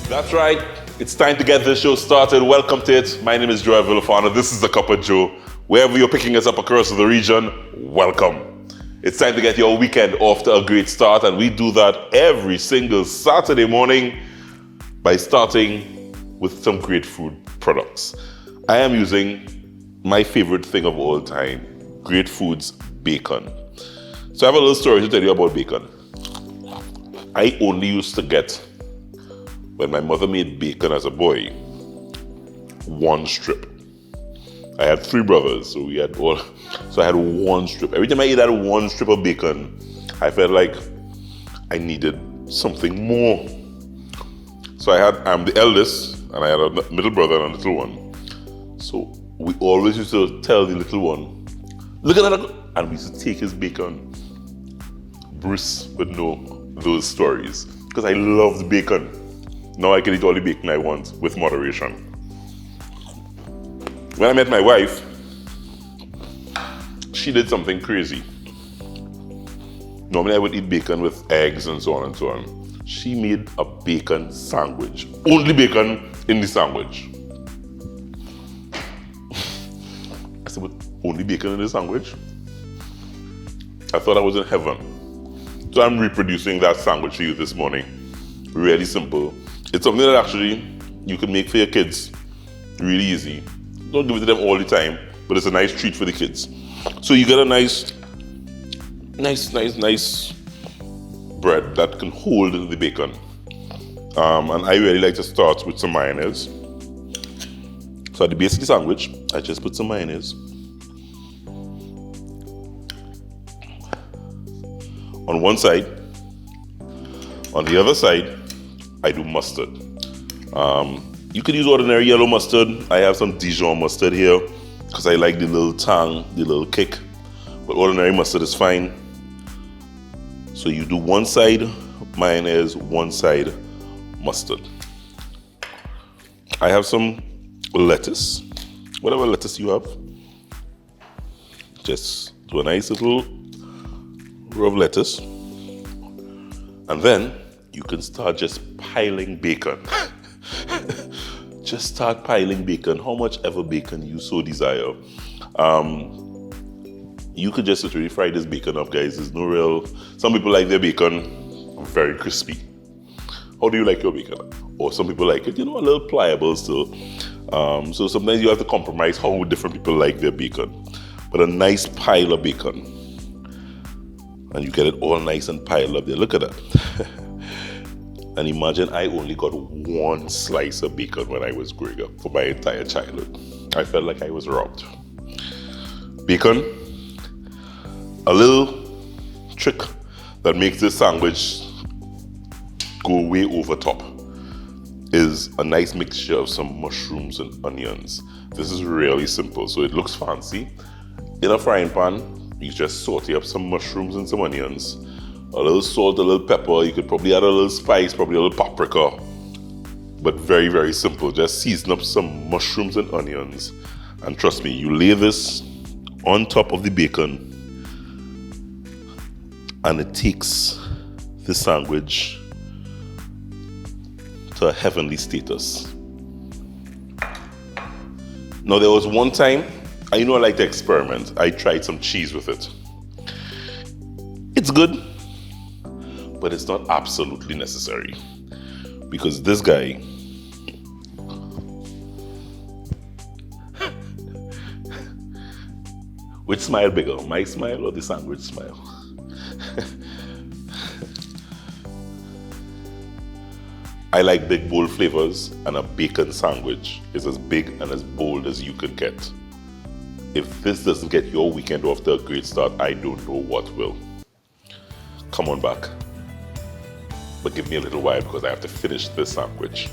That's right. It's time to get this show started. Welcome to it. My name is Joel Villafana. This is The Cup of Joe. Wherever you're picking us up across the region, welcome. It's time to get your weekend off to a great start, and we do that every single Saturday morning by starting with some great food products. I am using my favorite thing of all time, Great Foods bacon. So I have a little story to tell you about bacon. I only used to get, when my mother made bacon as a boy, one strip. I had three brothers, so I had one strip. Every time I ate that one strip of bacon, I felt like I needed something more. So I'm the eldest, and I had a middle brother and a little one. So we always used to tell the little one, look at that, and we used to take his bacon. Bruce would know those stories, because I loved bacon. Now I can eat all the bacon I want with moderation. When I met my wife, she did something crazy. Normally I would eat bacon with eggs and so on and so on. She made a bacon sandwich. Only bacon in the sandwich. I said, but only bacon in the sandwich? I thought I was in heaven. So I'm reproducing that sandwich for you this morning. Really simple. It's something that actually you can make for your kids. Really easy. Don't give it to them all the time, but it's a nice treat for the kids. So you get a nice bread that can hold the bacon. And I really like to start with some mayonnaise. So at the base of the sandwich, I just put some mayonnaise. On one side. On the other side, I do mustard. You could use ordinary yellow mustard. I have some Dijon mustard here because I like the little tang, the little kick. But ordinary mustard is fine. So you do one side mayonnaise, one side mustard. I have some lettuce, whatever lettuce you have. Just do a nice little row of lettuce. And then you can start just piling bacon. Just start piling bacon, how much ever bacon you so desire. You could just literally fry this bacon up, guys. There's no real... Some people like their bacon very crispy. How do you like your bacon? Or some people like it, a little pliable still. So sometimes you have to compromise how different people like their bacon. But a nice pile of bacon. And you get it all nice and piled up there. Look at that. And imagine I only got one slice of bacon when I was growing up for my entire childhood. I felt like I was robbed. Bacon, a little trick that makes this sandwich go way over top is a nice mixture of some mushrooms and onions. This is really simple, so it looks fancy. In a frying pan, you just saute up some mushrooms and some onions. A little salt, a little pepper. You could probably add a little spice, probably a little paprika. But very, very simple. Just season up some mushrooms and onions. And trust me, you lay this on top of the bacon and it takes the sandwich to a heavenly status. Now, there was one time, I like to experiment. I tried some cheese with it. It's good. But it's not absolutely necessary, because this guy which smile bigger, my smile or the sandwich smile? I like big bold flavors, and a bacon sandwich is as big and as bold as you can get. If this doesn't get your weekend off to a great start, I don't know what will. Come on back. But give me a little while because I have to finish this sandwich.